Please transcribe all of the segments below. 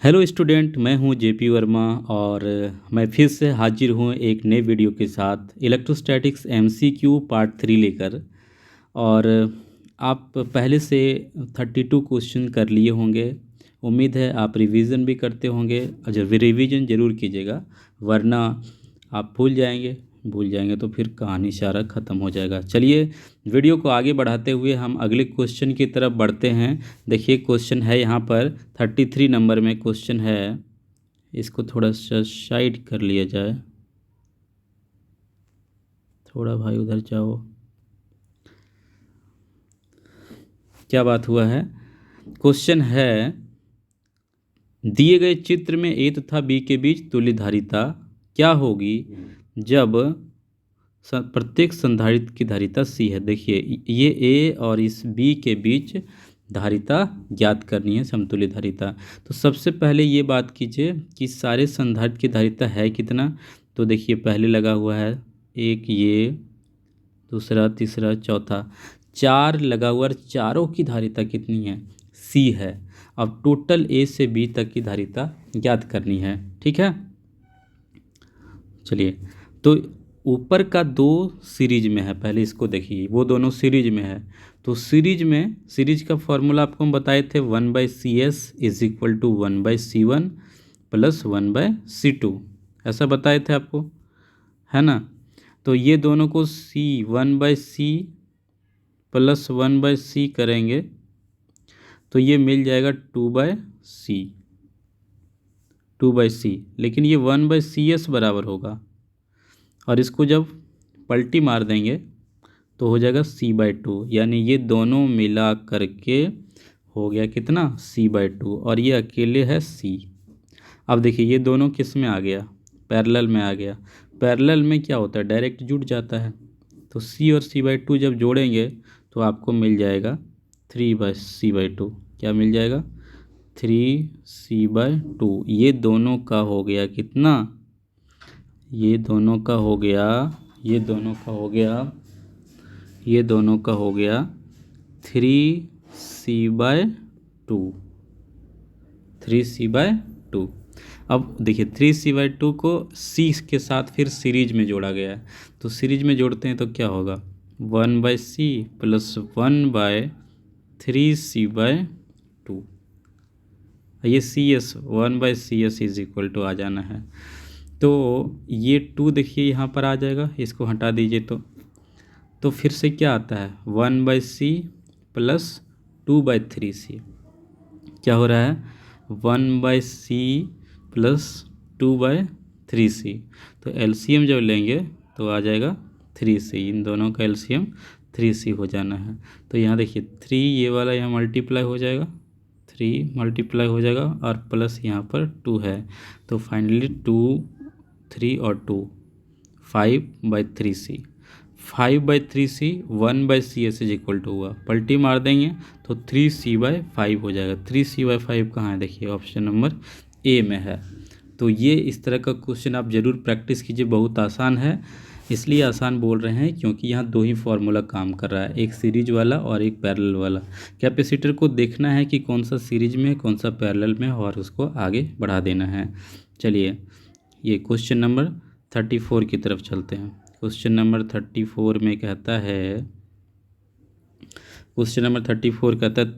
Hello student, मैं हूं JP Verma और मैं फिर से हाजिर हूं एक नए वीडियो के साथ इलेक्ट्रोस्टैटिक्स एमसीक्यू पार्ट 3 लेकर। और आप पहले से 32 क्वेश्चन कर लिए होंगे। उम्मीद है आप रिवीजन भी करते होंगे और जब रिवीजन ज़रूर कीजिएगा, वरना आप भूल जाएंगे तो फिर कहानी सारा ख़त्म हो जाएगा। चलिए वीडियो को आगे बढ़ाते हुए हम अगले क्वेश्चन की तरफ बढ़ते हैं। देखिए क्वेश्चन है यहाँ पर 33 नंबर में क्वेश्चन है। इसको थोड़ा सा साइड कर लिया जाए, थोड़ा भाई उधर जाओ। क्या बात हुआ है? क्वेश्चन है, दिए गए चित्र में ए तथा बी के बीच तुल्यधारिता क्या होगी जब प्रत्येक संधारित्र की धारिता सी है। देखिए ये ए और इस बी के बीच धारिता ज्ञात करनी है, समतुल्य धारिता। तो सबसे पहले ये बात कीजिए कि सारे संधारित्र की धारिता है कितना। तो देखिए पहले लगा हुआ है एक, ये दूसरा, तीसरा, चौथा, 4 लगा हुआ है। चारों की धारिता कितनी है? सी है। अब टोटल ए से बी तक की धारिता ज्ञात करनी है, ठीक है। चलिए, तो ऊपर का दो सीरीज में है, पहले इसको देखिए, वो दोनों सीरीज में है। तो सीरीज का फॉर्मूला आपको हम बताए थे, 1/CS is equal to 1/C1 plus 1/C2, ऐसा बताए थे आपको, है ना। तो ये दोनों को 1/C प्लस 1/C करेंगे तो ये मिल जाएगा 2/C, लेकिन ये 1/CS बराबर होगा। और इसको जब पलटी मार देंगे तो हो जाएगा C/2, यानी ये दोनों मिला करके हो गया कितना? C/2, और ये अकेले है C। अब देखिए ये दोनों किस में आ गया? पैरेलल में आ गया। पैरेलल में क्या होता है? डायरेक्ट जुड़ जाता है। तो C और C/2 जब जोड़ेंगे तो आपको मिल जाएगा 3/C/2। क्या मिल जाएगा? 3C/2। ये दोनों का हो गया कितना? ये दोनों का हो गया 3C/2। 3C/2। अब देखिए 3C/2 को C के साथ फिर सीरीज में जोड़ा गया है। तो सीरीज में जोड़ते हैं तो क्या होगा? 1/C plus 1/3C/2। ये CS 1/CS is equal to आ जाना है। तो ये 2 देखिए यहाँ पर आ जाएगा, इसको हटा दीजिए तो फिर से क्या आता है? 1/C plus 2/3C। क्या हो रहा है? 1/C plus 2/3C। तो एलसीएम जब लेंगे तो आ जाएगा 3C। इन दोनों का एलसीएम 3C हो जाना है। तो यहाँ देखिए 3, ये वाला यहाँ मल्टीप्लाई हो जाएगा, 3 मल्टीप्लाई हो जाएगा, और प्लस यहाँ पर 2 है। तो फाइनली 2, 3 और 2, 5/3C। 5/3C 1/CS is equal to हुआ, पलटी मार देंगे तो 3C/5 हो जाएगा। 3C/5 कहाँ है? देखिए ऑप्शन नंबर ए में है। तो ये इस तरह का क्वेश्चन आप ज़रूर प्रैक्टिस कीजिए, बहुत आसान है। इसलिए आसान बोल रहे हैं क्योंकि यहाँ दो ही फार्मूला काम कर रहा है, एक सीरीज वाला और एक पैरेलल वाला। कैपेसिटर को देखना है कि कौन सा सीरीज में है, कौन सा पैरेलल में है, और उसको आगे बढ़ा देना है। चलिए ये क्वेश्चन नंबर 34 की तरफ चलते हैं। क्वेश्चन नंबर 34 में कहता है,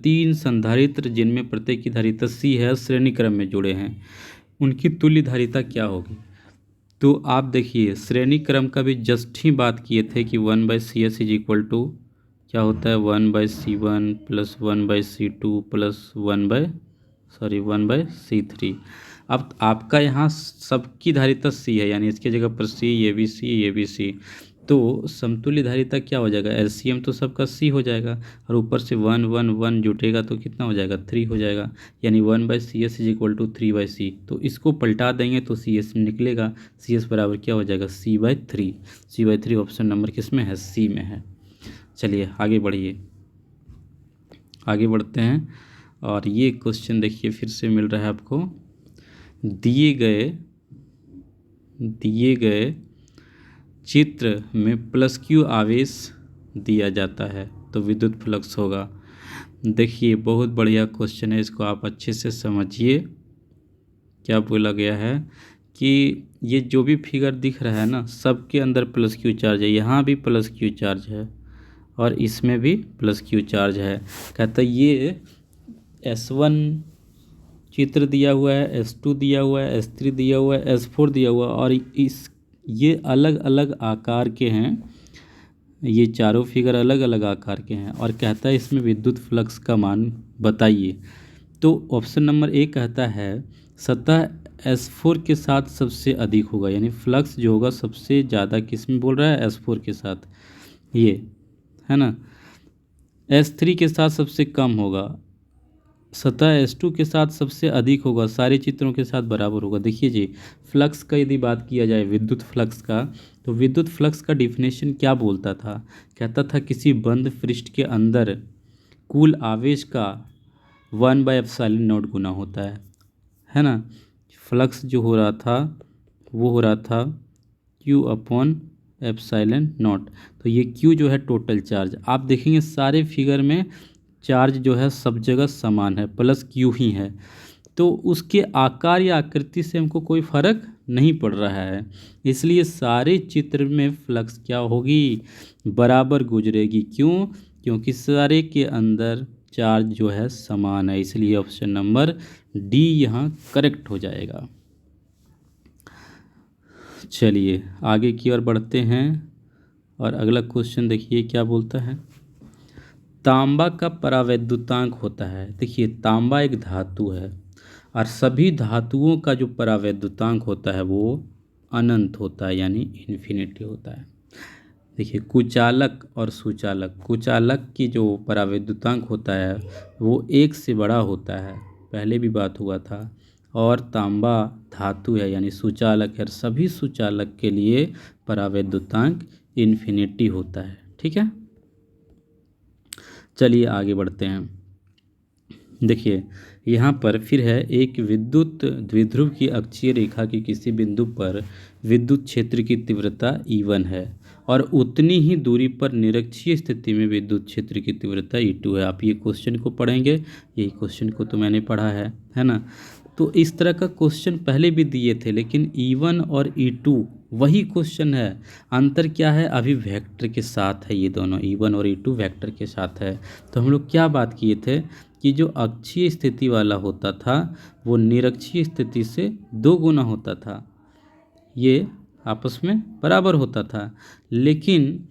तीन संधारित्र जिनमें प्रत्येक की धारिता C है, श्रेणी क्रम में जुड़े हैं, उनकी तुल्य धारिता क्या होगी। तो आप देखिए श्रेणी क्रम का भी जस्ट ही बात किए थे कि 1/CS इज इक्वल टू क्या होता है? 1/C1 plus 1/C2 plus 1/C3। अब आपका यहाँ सबकी धारिता C है, यानी इसकी जगह पर C, ये भी C, ये भी C। तो समतुल्य धारिता क्या हो जाएगा? एलसीएम तो सबका C हो जाएगा, और ऊपर से 1 1 1 जुटेगा तो कितना हो जाएगा? 3 हो जाएगा, यानी 1/CS is equal to 3/C। तो इसको पलटा देंगे तो CS निकलेगा। CS बराबर क्या हो जाएगा? C/3। C/3 ऑप्शन नंबर किस में है? C में है। चलिए आगे बढ़ते हैं। और ये क्वेश्चन देखिए फिर से मिल रहा है आपको, दिए गए चित्र में +Q आवेश दिया जाता है तो विद्युत फ्लक्स होगा। देखिए बहुत बढ़िया क्वेश्चन है, इसको आप अच्छे से समझिए क्या बोला गया है कि ये जो भी फिगर दिख रहा है ना, सबके अंदर प्लस क्यू चार्ज है। यहाँ भी प्लस क्यू चार्ज है और इसमें भी प्लस क्यू चार्ज है। कहता है ये S1 चित्र दिया हुआ है, S2 दिया हुआ है, S3 दिया हुआ है, S4 दिया हुआ है, और ये अलग अलग आकार के हैं। ये चारों फिगर अलग अलग आकार के हैं और कहता है इसमें विद्युत फ्लक्स का मान बताइए। तो ऑप्शन नंबर ए कहता है सतह S4 के साथ सबसे अधिक होगा, यानी फ्लक्स जो होगा सबसे ज़्यादा किस में बोल रहा है, S4 के साथ, ये है ना। S3 के साथ सबसे कम होगा, सतह S2 के साथ सबसे अधिक होगा, सारे चित्रों के साथ बराबर होगा। देखिए जी, फ्लक्स का यदि बात किया जाए विद्युत फ्लक्स का, तो विद्युत फ्लक्स का डिफिनेशन क्या बोलता था, कहता था किसी बंद पृष्ठ के अंदर कुल आवेश का 1/ε0 गुना होता है ना। फ्लक्स जो हो रहा था वो हो रहा था Q/ε0। तो ये Q जो है टोटल चार्ज, आप देखेंगे सारे फिगर में चार्ज जो है सब जगह समान है, प्लस Q ही है। तो उसके आकार या आकृति से हमको कोई फर्क नहीं पड़ रहा है, इसलिए सारे चित्र में फ्लक्स क्या होगी, बराबर गुजरेगी। क्यों? क्योंकि सारे के अंदर चार्ज जो है समान है, इसलिए ऑप्शन नंबर डी यहाँ करेक्ट हो जाएगा। चलिए आगे की ओर बढ़ते हैं और अगला क्वेश्चन देखिए क्या बोलता है। तांबा का परावैद्युतांक होता है। देखिए तांबा एक धातु है और सभी धातुओं का जो परावैद्युतांक होता है वो अनंत होता है, यानी इन्फिनिटी होता है। देखिए कुचालक और सुचालक, कुचालक की जो परावैद्युतांक होता है वो 1 से बड़ा होता है, पहले भी बात हुआ था। और तांबा धातु है यानी सुचालक है, और सभी सुचालक के लिए परावैद्युतांक इन्फिनिटी होता है। ठीक है, चलिए आगे बढ़ते हैं। देखिए यहाँ पर फिर है, एक विद्युत द्विध्रुव की अक्षीय रेखा की किसी बिंदु पर विद्युत क्षेत्र की तीव्रता E1 है और उतनी ही दूरी पर निरक्षीय स्थिति में विद्युत क्षेत्र की तीव्रता E2 है। आप ये क्वेश्चन को पढ़ेंगे, यही क्वेश्चन को तो मैंने पढ़ा है ना। तो इस तरह का क्वेश्चन पहले भी दिए थे, लेकिन E1 और E2 वही क्वेश्चन है। अंतर क्या है, अभी वेक्टर के साथ है, ये दोनों E1 और E2 वेक्टर के साथ है। तो हम लोग क्या बात किए थे कि जो अक्षीय स्थिति वाला होता था वो निरक्षीय स्थिति से 2 गुना होता था, ये आपस में बराबर होता था। लेकिन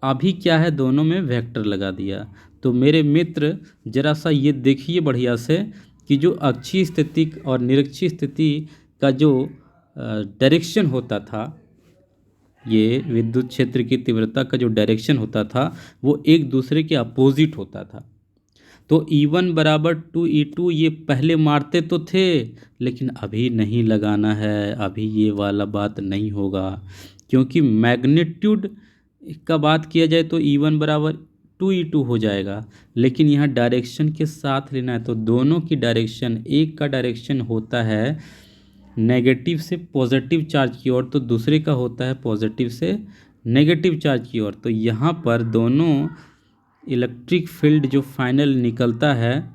अभी क्या है, दोनों में वेक्टर लगा दिया। तो मेरे मित्र जरा सा ये देखिए बढ़िया से कि जो अक्षीय स्थिति और निरक्षीय स्थिति का जो डायरेक्शन होता था, ये विद्युत क्षेत्र की तीव्रता का जो डायरेक्शन होता था वो एक दूसरे के अपोजिट होता था। तो E1 बराबर 2E2 ये पहले मारते तो थे, लेकिन अभी नहीं लगाना है, अभी ये वाला बात नहीं होगा। क्योंकि मैग्नीट्यूड का बात किया जाए तो E1 बराबर 2E2 हो जाएगा, लेकिन यहाँ डायरेक्शन के साथ लेना है। तो दोनों की डायरेक्शन, एक का डायरेक्शन होता है नेगेटिव से पॉजिटिव चार्ज की ओर, तो दूसरे का होता है पॉजिटिव से नेगेटिव चार्ज की ओर। तो यहाँ पर दोनों इलेक्ट्रिक फील्ड जो फाइनल निकलता है,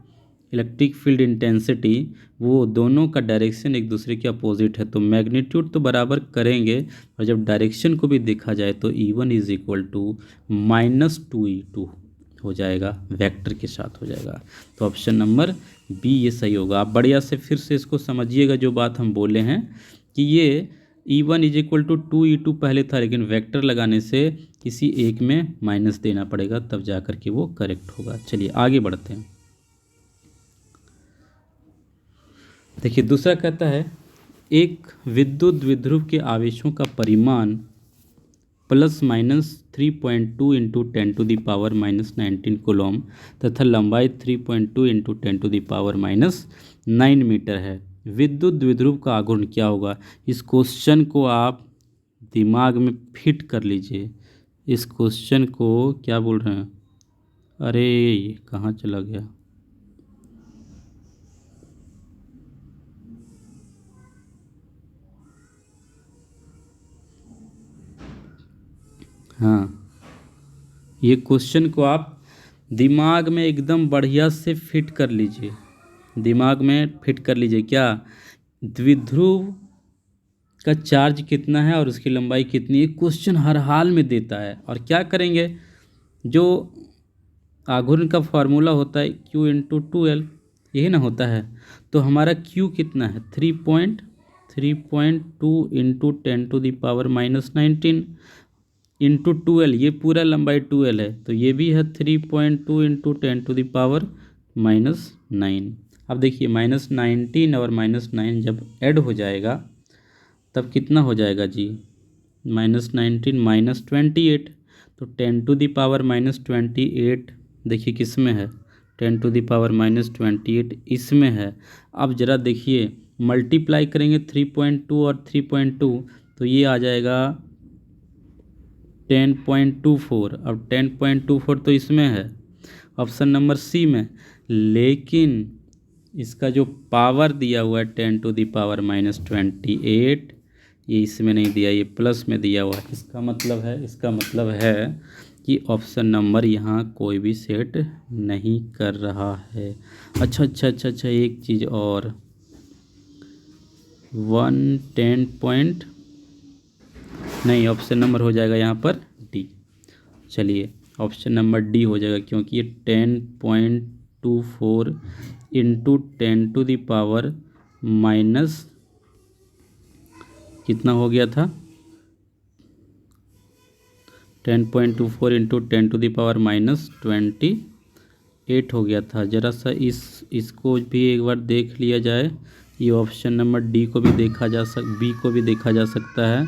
इलेक्ट्रिक फील्ड इंटेंसिटी, वो दोनों का डायरेक्शन एक दूसरे के अपोजिट है। तो मैग्नीट्यूड तो बराबर करेंगे, और जब डायरेक्शन को भी देखा जाए तो E1 is equal to -2E2 हो जाएगा, वेक्टर के साथ हो जाएगा। तो ऑप्शन नंबर बी ये सही होगा। आप बढ़िया से फिर से इसको समझिएगा, जो बात हम बोले हैं कि ये E1 is equal to 2E2 पहले था, लेकिन वेक्टर लगाने से किसी एक में माइनस देना पड़ेगा, तब जा कर के वो करेक्ट होगा। चलिए आगे बढ़ते हैं। देखिए दूसरा कहता है, एक विद्युत द्विध्रुव के आवेशों का परिमाण ±3.2 इंटू 10⁻⁻19 कूलम तथा लंबाई 3.2 इंटू 10⁻⁹ मीटर है। विद्युत द्विध्रुव का आघूर्ण क्या होगा? इस क्वेश्चन को आप दिमाग में फिट कर लीजिए। इस क्वेश्चन को क्या बोल रहे हैं, अरे ये कहाँ चला गया, हाँ, ये क्वेश्चन को आप दिमाग में एकदम बढ़िया से फिट कर लीजिए, दिमाग में फिट कर लीजिए। क्या द्विध्रुव का चार्ज कितना है और उसकी लंबाई कितनी है, क्वेश्चन हर हाल में देता है। और क्या करेंगे, जो आघूर्ण का फॉर्मूला होता है Q/2L, यही ना होता है। तो हमारा Q कितना है, 3.2 इंटू 10⁻⁻19 इंटू 2L, ये पूरा लंबाई 2L है, तो ये भी है 3.2 इंटू 10⁻⁻9। अब देखिए -19 और -9 जब ऐड हो जाएगा तब कितना हो जाएगा जी, -19 -28, तो 10⁻⁻28 देखिए किस में है, 10⁻⁻28 इसमें है। अब ज़रा देखिए मल्टीप्लाई करेंगे 3.2 और 3.2, तो ये आ जाएगा 10.24। अब 10.24 तो इसमें है, ऑप्शन नंबर सी में, लेकिन इसका जो पावर दिया हुआ है 10⁻⁻28, ये इसमें नहीं दिया, ये प्लस में दिया हुआ है। इसका मतलब है कि ऑप्शन नंबर यहाँ कोई भी सेट नहीं कर रहा है। अच्छा, एक चीज़ और, 110 नहीं, ऑप्शन नंबर हो जाएगा यहाँ पर डी। चलिए ऑप्शन नंबर डी हो जाएगा, क्योंकि ये 10.24 इंटू 10⁻⁻, कितना हो गया था, 10.24 इंटू 10⁻⁻28 हो गया था। ज़रा सा इसको भी एक बार देख लिया जाए। ये ऑप्शन नंबर डी को भी देखा जा बी को भी देखा जा सकता है।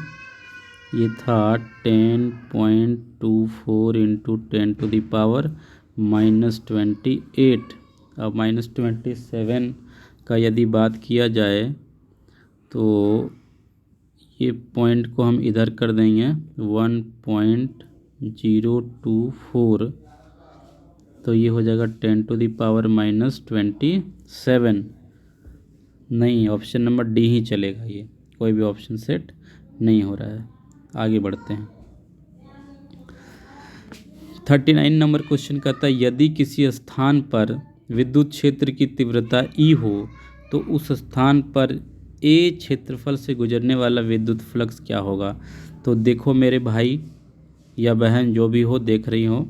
ये था 10.24 इंटू 10⁻⁻28। अब -27 का यदि बात किया जाए तो ये पॉइंट को हम इधर कर देंगे 1.024, तो ये हो जाएगा 10⁻⁻27। नहीं, ऑप्शन नंबर डी ही चलेगा, ये कोई भी ऑप्शन सेट नहीं हो रहा है। आगे बढ़ते हैं। 39 नंबर क्वेश्चन कहता है, यदि किसी स्थान पर विद्युत क्षेत्र की तीव्रता E हो तो उस स्थान पर A क्षेत्रफल से गुजरने वाला विद्युत फ्लक्स क्या होगा। तो देखो मेरे भाई या बहन जो भी हो देख रही हो,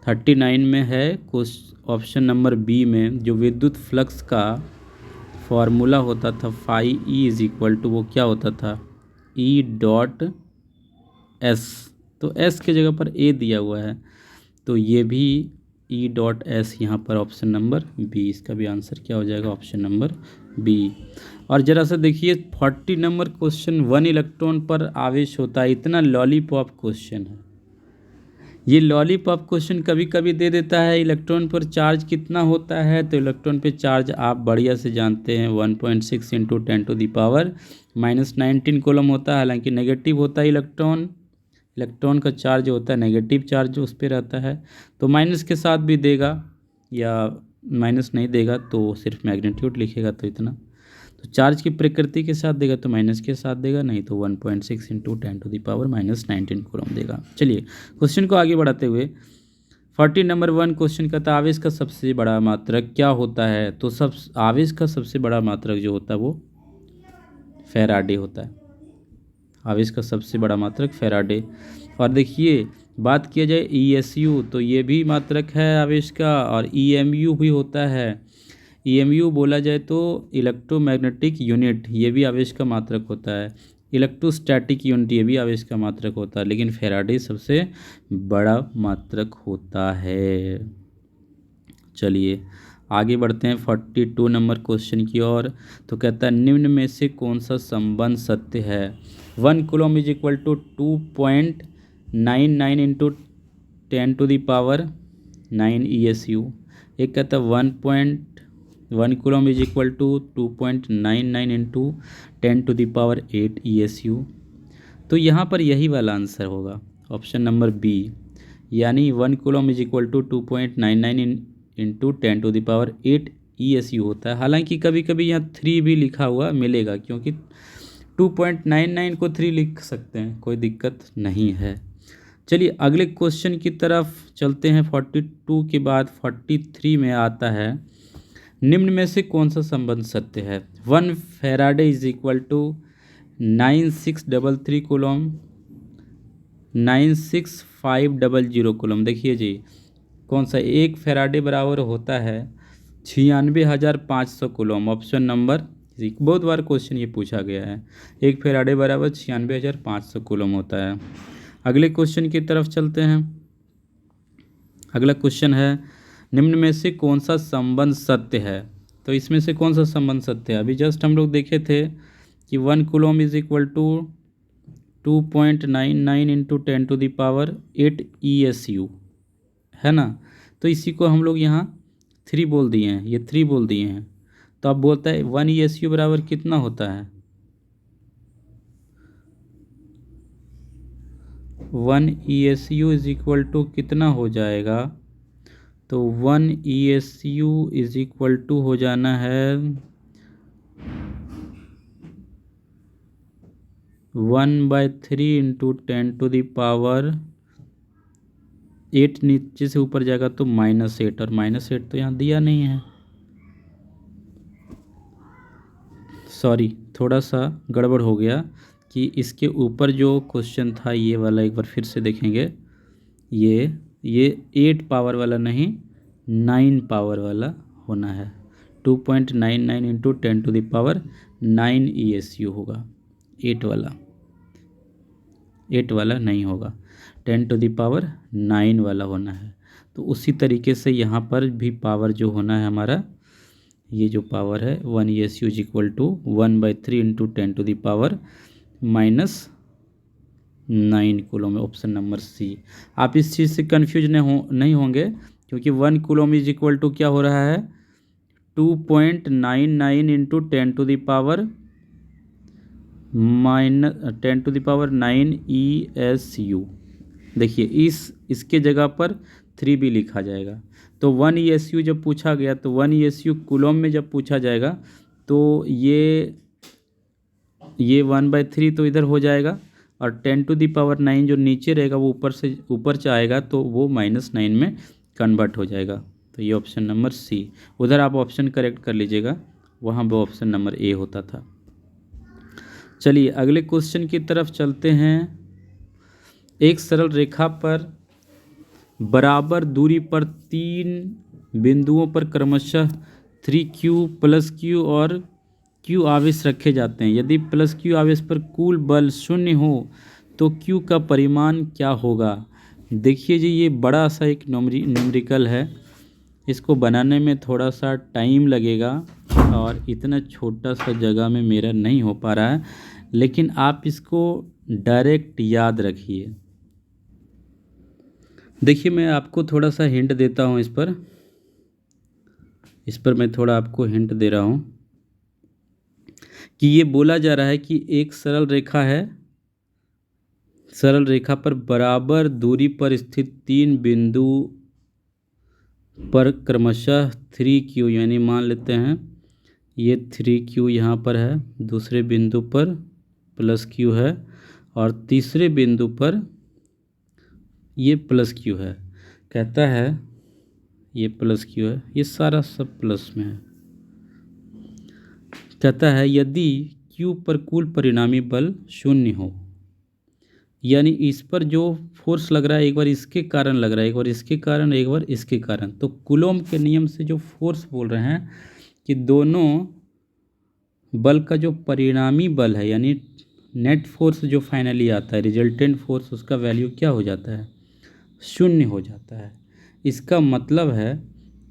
39 में है ऑप्शन नंबर बी में जो विद्युत फ्लक्स का फॉर्मूला होता था फाई E = वो क्या होता था, E.S। तो S के जगह पर A दिया हुआ है, तो ये भी E.S यहाँ पर ऑप्शन नंबर बी, इसका भी आंसर क्या हो जाएगा, ऑप्शन नंबर बी। और ज़रा सा देखिए 40 नंबर क्वेश्चन, 1 इलेक्ट्रॉन पर आवेश होता है, इतना लॉलीपॉप क्वेश्चन है। ये लॉलीपॉप क्वेश्चन कभी कभी दे देता है इलेक्ट्रॉन पर चार्ज कितना होता है, तो इलेक्ट्रॉन पे चार्ज आप बढ़िया से जानते हैं 1.6 इंटू 10⁻⁻19 कूलम होता है। हालांकि नेगेटिव होता है इलेक्ट्रॉन का चार्ज होता है नेगेटिव चार्ज उस पर रहता है, तो माइनस के साथ भी देगा या माइनस नहीं देगा तो सिर्फ मैग्नीट्यूड लिखेगा, तो इतना। तो चार्ज की प्रकृति के साथ देगा तो माइनस के साथ देगा, नहीं तो 1.6 इंटू 10⁻⁻19 कूलम देगा। चलिए क्वेश्चन को आगे बढ़ाते हुए 40 नंबर 1 क्वेश्चन कहता है, आवेश का सबसे बड़ा मात्रक क्या होता है। तो आवेश का सबसे बड़ा मात्रक जो होता है वो फैराडे होता है। आवेश का सबसे बड़ा मात्रक फैराडे। और देखिए बात किया जाए ESU, तो ये भी मात्रक है आवेश का, और EMU भी होता है। EMU बोला जाए तो इलेक्ट्रोमैग्नेटिक यूनिट, ये भी आवेश का मात्रक होता है। इलेक्ट्रोस्टैटिक यूनिट, ये भी आवेश का मात्रक होता है, लेकिन फैराडे सबसे बड़ा मात्रक होता है। चलिए आगे बढ़ते हैं 42 नंबर क्वेश्चन की ओर। तो कहता है, निम्न में से कौन सा संबंध सत्य है। 1 कूलम = 2.99 इंटू 10⁻⁹ ESU। एक कहता है 1 कूलम = 2.99 इंटू 10⁸ ESU। तो यहाँ पर यही वाला आंसर होगा, ऑप्शन नंबर बी, यानी 1 कूलम = 2.99 इंटू 10⁸ ESU होता है। हालांकि कभी कभी यहाँ 3 भी लिखा हुआ मिलेगा, क्योंकि 2.99 को 3 लिख सकते हैं, कोई दिक्कत नहीं है। चलिए अगले क्वेश्चन की तरफ चलते हैं। 42 के बाद 43 में आता है, निम्न में से कौन सा संबंध सत्य है? 1 Faraday is equal to 9633 coulomb, 96500 coulomb. देखिए जी, कौन सा? 1 फैराडे बराबर होता है 96,500 कूलम। ऑप्शन नंबर, बहुत बार क्वेश्चन ये पूछा गया है। 1 फैराडे बराबर 96,500 कूलम होता है। अगले क्वेश्चन की तरफ चलते हैं। अगला क्वेश्चन है, निम्न में से कौन सा संबंध सत्य है? तो इसमें से कौन सा संबंध सत्य है? अभी जस्ट हम लोग देखे थे कि 1 coulomb is equal to 2.99 into 10⁸ ESU, है ना। तो इसी को हम लोग यहाँ 3 बोल दिए हैं, ये 3 बोल दिए हैं। तो अब बोलता है 1 ESU बराबर कितना होता है? 1 ESU इज इक्वल टू कितना हो जाएगा? तो 1 ESU इज इक्वल टू हो जाना है 1/3 इंटू 10⁸8। नीचे से ऊपर जाएगा तो -8, और -8 तो यहाँ दिया नहीं है। सॉरी, थोड़ा सा गड़बड़ हो गया कि इसके ऊपर जो क्वेश्चन था ये वाला एक बार फिर से देखेंगे। ये 8 पावर वाला नहीं, 9 पावर वाला होना है। 2.99 इंटू 10⁹9 ESU होगा। 8 वाला नहीं होगा, 10⁹9 वाला होना है। तो उसी तरीके से यहाँ पर भी पावर जो होना है हमारा, ये जो पावर है 1 ESU is equal to 1/3 into 10⁻9 coulomb. Option number C. आप इस चीज़ से कन्फ्यूज नहीं होंगे, क्योंकि 1 कूलम इज इक्वल टू क्या हो रहा है? 2.99 इंटू 10⁻9 ESU। देखिए, इसके जगह पर 3 भी लिखा जाएगा। तो 1 ESU जब पूछा गया, तो 1 ESU कूलम में जब पूछा जाएगा तो ये 1/3 तो इधर हो जाएगा, और 10⁹9 जो नीचे रहेगा वो ऊपर से आएगा, तो वो -9 में कन्वर्ट हो जाएगा। तो ये ऑप्शन नंबर सी। उधर आप ऑप्शन करेक्ट कर लीजिएगा, वहाँ वो ऑप्शन नंबर ए होता था। चलिए अगले क्वेश्चन की तरफ चलते हैं। एक सरल रेखा पर बराबर दूरी पर 3 बिंदुओं पर क्रमशः 3Q +Q और Q आवेश रखे जाते हैं। यदि +Q आवेश पर कुल बल 0 हो तो Q का परिमाण क्या होगा? देखिए जी, ये बड़ा सा एक न्यूमेरिकल है। इसको बनाने में थोड़ा सा टाइम लगेगा, और इतना छोटा सा जगह में मेरा नहीं हो पा रहा है, लेकिन आप इसको डायरेक्ट याद रखिए। देखिए, मैं आपको थोड़ा सा हिंट देता हूँ इस पर मैं थोड़ा आपको हिंट दे रहा हूँ कि ये बोला जा रहा है कि एक सरल रेखा है। सरल रेखा पर बराबर दूरी पर स्थित 3 बिंदु पर क्रमशः 3Q, यानी मान लेते हैं ये 3Q यहाँ पर है, दूसरे बिंदु पर +Q है, और तीसरे बिंदु पर ये +Q है। कहता है ये +Q है, ये सारा सब प्लस में है। कहता है यदि Q पर कुल परिणामी बल 0 हो, यानी इस पर जो फोर्स लग रहा है, एक बार इसके कारण लग रहा है, एक बार इसके कारण, एक बार इसके कारण, तो कूलॉम के नियम से जो फोर्स बोल रहे हैं कि दोनों बल का जो परिणामी बल है, यानी नेट फोर्स जो फाइनली आता है, रिजल्टेंट फोर्स, उसका वैल्यू क्या हो जाता है? 0 हो जाता है। इसका मतलब है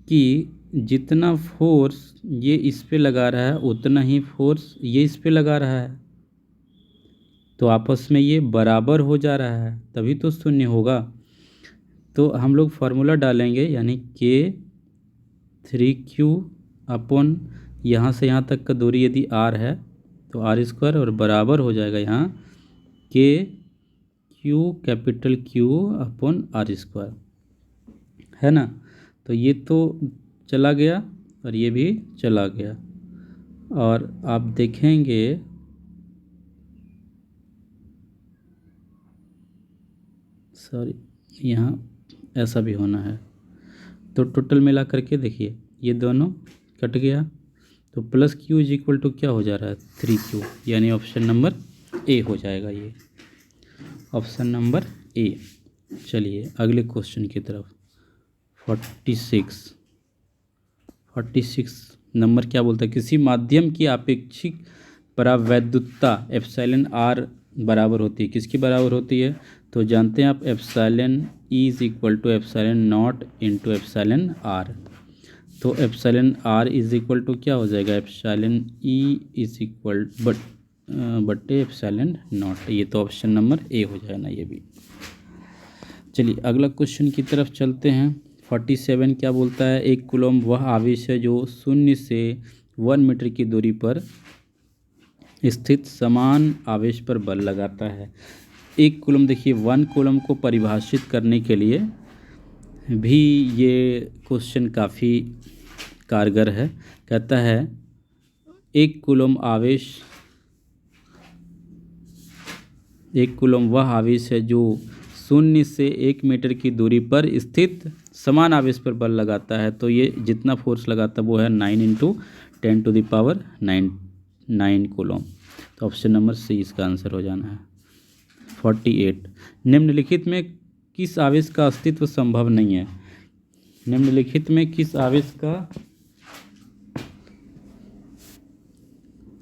कि जितना फोर्स ये इस पे लगा रहा है, उतना ही फोर्स ये इस पे लगा रहा है, तो आपस में ये बराबर हो जा रहा है, तभी तो 0 होगा। तो हम लोग फार्मूला डालेंगे, यानी K3Q अपॉन यहाँ से यहाँ तक का दूरी यदि R है तो R², और बराबर हो जाएगा यहाँ Q अपॉन R², है ना। तो ये तो चला गया और ये भी चला गया, और आप देखेंगे सॉरी, यहाँ ऐसा भी होना है। तो टोटल मिला करके देखिए, ये दोनों कट गया, तो plus Q is equal to क्या हो जा रहा है 3Q, यानी ऑप्शन नंबर ए हो जाएगा ये, ऑप्शन नंबर ए। चलिए अगले क्वेश्चन की तरफ। 46 नंबर क्या बोलता है, किसी माध्यम की आपेक्षिक परावैद्युतता एप्सिलॉन आर बराबर होती है, किसकी बराबर होती है, तो जानते हैं आप epsilon E is equal to epsilon not into epsilon R. तो epsilon R is equal to क्या हो जाएगा, एप्सिलॉन ई इज इक्वल बट्टे एप्सिलॉन नॉट, ये तो ऑप्शन नंबर ए हो जाएगा ना ये भी। चलिए अगला क्वेश्चन की तरफ चलते हैं। 47 क्या बोलता है, एक कूलम वह आवेश है जो 0 से 1 मीटर की दूरी पर स्थित समान आवेश पर बल लगाता है। एक कूलम, देखिए 1 कूलम को परिभाषित करने के लिए भी ये क्वेश्चन काफ़ी कारगर है। कहता है एक कूलम वह आवेश है जो 0 से 1 मीटर की दूरी पर स्थित समान आवेश पर बल लगाता है। तो ये जितना फोर्स लगाता है वो है 9 × 10⁹ कूलम। तो ऑप्शन नंबर सी इसका आंसर हो जाना है। 48 निम्नलिखित में किस आवेश का अस्तित्व संभव नहीं है, निम्नलिखित में किस आवेश का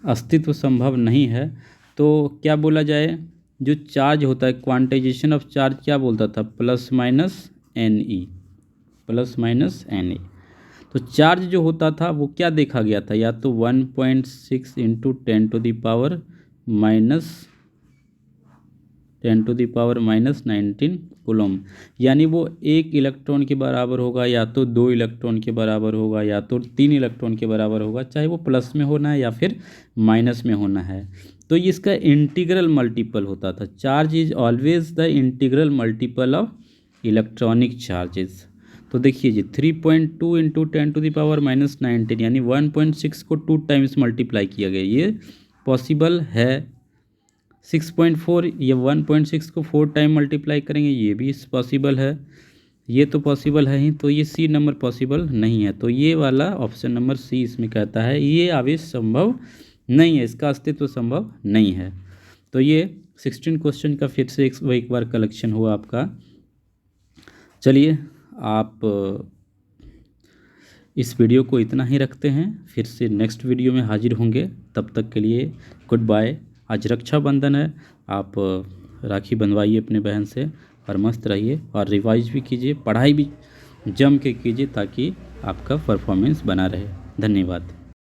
अस्तित्व संभव नहीं है। तो क्या बोला जाए, जो चार्ज होता है, क्वांटाइजेशन ऑफ चार्ज क्या बोलता था, प्लस माइनस NE। तो चार्ज जो होता था वो क्या देखा गया था, या तो 1.6 × 10⁻⁻19 कूलम, यानी वो 1 इलेक्ट्रॉन के बराबर होगा, या तो 2 इलेक्ट्रॉन के बराबर होगा, या तो 3 इलेक्ट्रॉन के बराबर होगा, चाहे वो प्लस में होना है या फिर माइनस में होना है। तो इसका इंटीग्रल मल्टीपल होता था। Charge is always the integral multiple of electronic charges. तो देखिए जी 3.2 × 10⁻⁻19 यानी 1.6 को 2 टाइम्स मल्टीप्लाई किया गया, ये पॉसिबल है। 6.4 ये 1.6 को 4 टाइम मल्टीप्लाई करेंगे, ये भी पॉसिबल है, ये तो पॉसिबल है ही। तो ये सी नंबर पॉसिबल नहीं है। तो ये वाला ऑप्शन नंबर सी इसमें कहता है ये आवेश संभव नहीं है, इसका अस्तित्व संभव नहीं है। तो ये 16 क्वेश्चन का फिर से एक बार कलेक्शन हुआ आपका। चलिए आप इस वीडियो को इतना ही रखते हैं, फिर से नेक्स्ट वीडियो में हाजिर होंगे। तब तक के लिए गुड बाय। आज रक्षाबंधन है, आप राखी बंधवाइए अपने बहन से और मस्त रहिए, और रिवाइज भी कीजिए, पढ़ाई भी जम के कीजिए ताकि आपका परफॉर्मेंस बना रहे। धन्यवाद।